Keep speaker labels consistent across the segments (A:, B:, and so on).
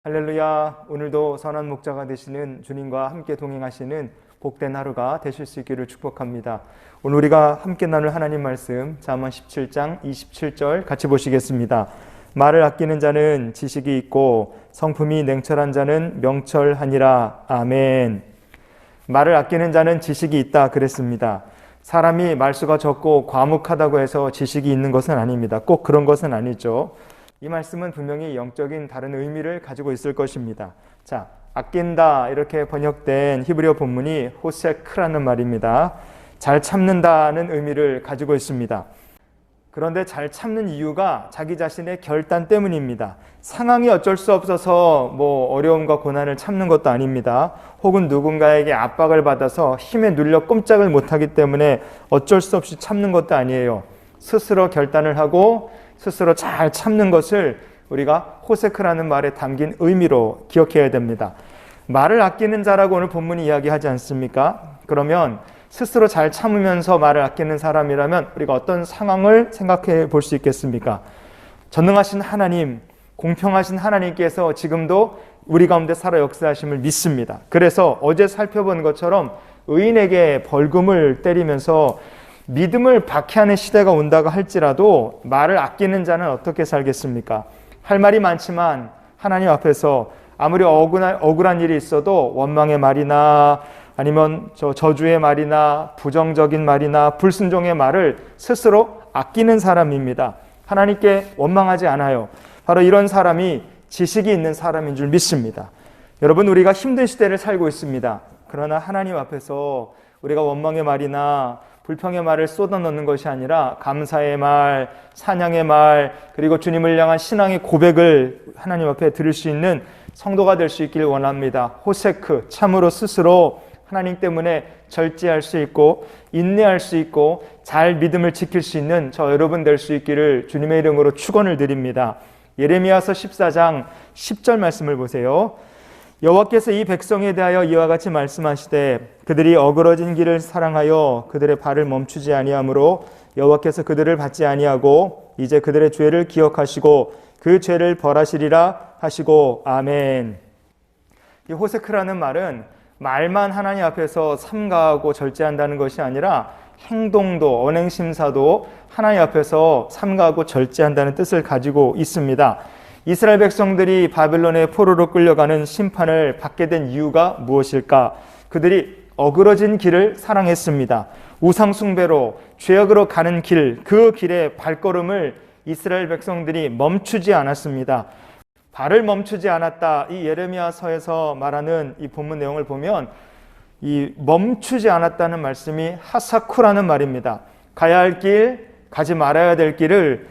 A: 할렐루야. 오늘도 선한 목자가 되시는 주님과 함께 동행하시는 복된 하루가 되실 수 있기를 축복합니다. 오늘 우리가 함께 나눌 하나님 말씀 잠언 17장 27절 같이 보시겠습니다. 말을 아끼는 자는 지식이 있고 성품이 냉철한 자는 명철하니라. 아멘. 말을 아끼는 자는 지식이 있다 그랬습니다. 사람이 말수가 적고 과묵하다고 해서 지식이 있는 것은 아닙니다. 꼭 그런 것은 아니죠. 이 말씀은 분명히 영적인 다른 의미를 가지고 있을 것입니다. 자, 아낀다 이렇게 번역된 히브리어 본문이 호세크라는 말입니다. 잘 참는다는 의미를 가지고 있습니다. 그런데 잘 참는 이유가 자기 자신의 결단 때문입니다. 상황이 어쩔 수 없어서 어려움과 고난을 참는 것도 아닙니다. 혹은 누군가에게 압박을 받아서 힘에 눌려 꼼짝을 못하기 때문에 어쩔 수 없이 참는 것도 아니에요. 스스로 결단을 하고 스스로 잘 참는 것을 우리가 호세크라는 말에 담긴 의미로 기억해야 됩니다. 말을 아끼는 자라고 오늘 본문이 이야기하지 않습니까? 그러면 스스로 잘 참으면서 말을 아끼는 사람이라면 우리가 어떤 상황을 생각해 볼 수 있겠습니까? 전능하신 하나님, 공평하신 하나님께서 지금도 우리 가운데 살아 역사하심을 믿습니다. 그래서 어제 살펴본 것처럼 의인에게 벌금을 때리면서 믿음을 박해하는 시대가 온다고 할지라도 말을 아끼는 자는 어떻게 살겠습니까? 할 말이 많지만 하나님 앞에서 아무리 억울한 일이 있어도 원망의 말이나 아니면 저주의 말이나 부정적인 말이나 불순종의 말을 스스로 아끼는 사람입니다. 하나님께 원망하지 않아요. 바로 이런 사람이 지식이 있는 사람인 줄 믿습니다. 여러분, 우리가 힘든 시대를 살고 있습니다. 그러나 하나님 앞에서 우리가 원망의 말이나 불평의 말을 쏟아넣는 것이 아니라 감사의 말, 찬양의 말, 그리고 주님을 향한 신앙의 고백을 하나님 앞에 들을 수 있는 성도가 될 수 있기를 원합니다. 호세크, 참으로 스스로 하나님 때문에 절제할 수 있고 인내할 수 있고 잘 믿음을 지킬 수 있는 저 여러분 될 수 있기를 주님의 이름으로 축원을 드립니다. 예레미야서 14장 10절 말씀을 보세요. 여호와께서 이 백성에 대하여 이와 같이 말씀하시되 그들이 어그러진 길을 사랑하여 그들의 발을 멈추지 아니하므로 여호와께서 그들을 받지 아니하고 이제 그들의 죄를 기억하시고 그 죄를 벌하시리라 하시고. 아멘. 이 호세크라는 말은 말만 하나님 앞에서 삼가하고 절제한다는 것이 아니라 행동도, 언행심사도 하나님 앞에서 삼가하고 절제한다는 뜻을 가지고 있습니다. 이스라엘 백성들이 바벨론의 포로로 끌려가는 심판을 받게 된 이유가 무엇일까? 그들이 어그러진 길을 사랑했습니다. 우상 숭배로 죄악으로 가는 길, 그 길의 발걸음을 이스라엘 백성들이 멈추지 않았습니다. 발을 멈추지 않았다. 이 예레미야서에서 말하는 이 본문 내용을 보면 이 멈추지 않았다는 말씀이 하사쿠라는 말입니다. 가야 할 길, 가지 말아야 될 길을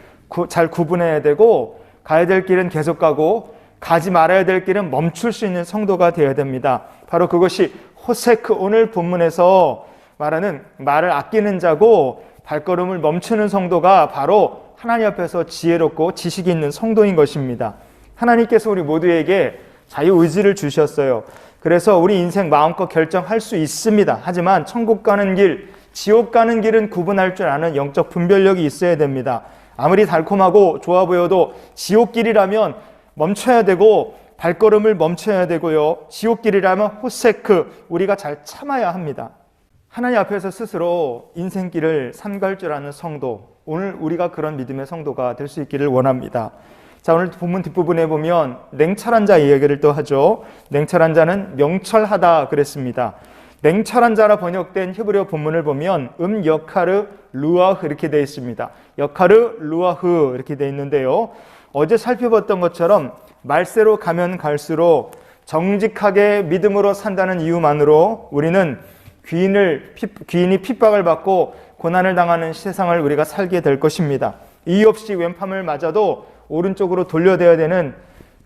A: 잘 구분해야 되고 가야 될 길은 계속 가고 가지 말아야 될 길은 멈출 수 있는 성도가 되어야 됩니다. 바로 그것이 호세크, 오늘 본문에서 말하는 말을 아끼는 자고 발걸음을 멈추는 성도가 바로 하나님 앞에서 지혜롭고 지식이 있는 성도인 것입니다. 하나님께서 우리 모두에게 자유의지를 주셨어요. 그래서 우리 인생 마음껏 결정할 수 있습니다. 하지만 천국 가는 길, 지옥 가는 길은 구분할 줄 아는 영적 분별력이 있어야 됩니다. 아무리 달콤하고 좋아 보여도 지옥길이라면 멈춰야 되고 발걸음을 멈춰야 되고요. 지옥길이라면 호세크, 우리가 잘 참아야 합니다. 하나님 앞에서 스스로 인생길을 삼갈 줄 아는 성도, 오늘 우리가 그런 믿음의 성도가 될 수 있기를 원합니다. 자, 오늘 본문 뒷부분에 보면 냉철한 자 이야기를 또 하죠. 냉철한 자는 명철하다 그랬습니다. 냉철한 자라 번역된 히브리어 본문을 보면 여카르 루아흐 이렇게 되어 있습니다. 여카르 루아흐 이렇게 되어 있는데요. 어제 살펴봤던 것처럼 말세로 가면 갈수록 정직하게 믿음으로 산다는 이유만으로 우리는 귀인이 핍박을 받고 고난을 당하는 세상을 우리가 살게 될 것입니다. 이유 없이 왼팔을 맞아도 오른쪽으로 돌려대야 되는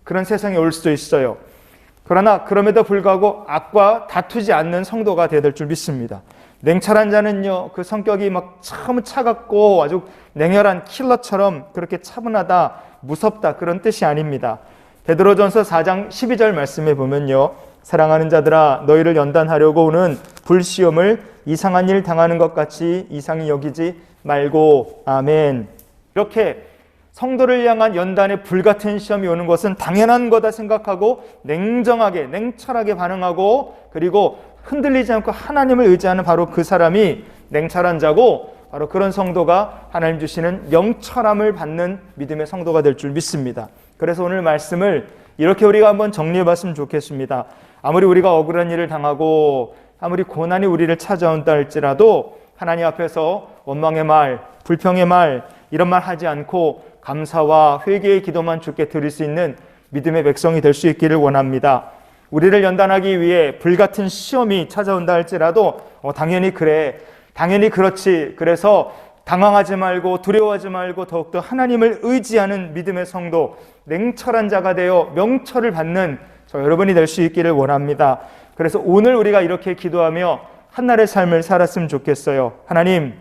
A: 그런 세상이 올 수도 있어요. 그러나 그럼에도 불구하고 악과 다투지 않는 성도가 되어야 될 줄 믿습니다. 냉철한 자는요, 그 성격이 참 차갑고 아주 냉혈한 킬러처럼 그렇게 차분하다, 무섭다 그런 뜻이 아닙니다. 베드로전서 4장 12절 말씀에 보면요, 사랑하는 자들아 너희를 연단하려고 오는 불시험을 이상한 일 당하는 것 같이 이상히 여기지 말고. 아멘. 이렇게 성도를 향한 연단의 불같은 시험이 오는 것은 당연한 거다 생각하고 냉정하게, 냉철하게 반응하고, 그리고 흔들리지 않고 하나님을 의지하는 바로 그 사람이 냉철한 자고, 바로 그런 성도가 하나님 주시는 영철함을 받는 믿음의 성도가 될 줄 믿습니다. 그래서 오늘 말씀을 이렇게 우리가 한번 정리해 봤으면 좋겠습니다. 아무리 우리가 억울한 일을 당하고 아무리 고난이 우리를 찾아온다 할지라도 하나님 앞에서 원망의 말, 불평의 말, 이런 말 하지 않고 감사와 회개의 기도만 주께 드릴 수 있는 믿음의 백성이 될 수 있기를 원합니다. 우리를 연단하기 위해 불같은 시험이 찾아온다 할지라도 당연히 그래, 당연히 그렇지, 그래서 당황하지 말고 두려워하지 말고 더욱더 하나님을 의지하는 믿음의 성도, 냉철한 자가 되어 명철을 받는 저 여러분이 될 수 있기를 원합니다. 그래서 오늘 우리가 이렇게 기도하며 한날의 삶을 살았으면 좋겠어요. 하나님,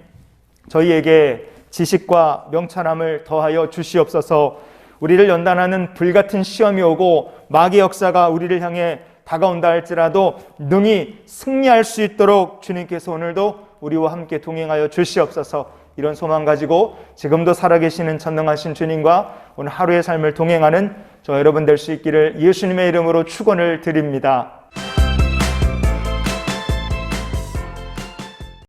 A: 저희에게 지식과 명철함을 더하여 주시옵소서. 우리를 연단하는 불같은 시험이 오고 마귀의 역사가 우리를 향해 다가온다 할지라도 능히 승리할 수 있도록 주님께서 오늘도 우리와 함께 동행하여 주시옵소서. 이런 소망 가지고 지금도 살아계시는 전능하신 주님과 오늘 하루의 삶을 동행하는 저 여러분 될 수 있기를 예수님의 이름으로 축원을 드립니다.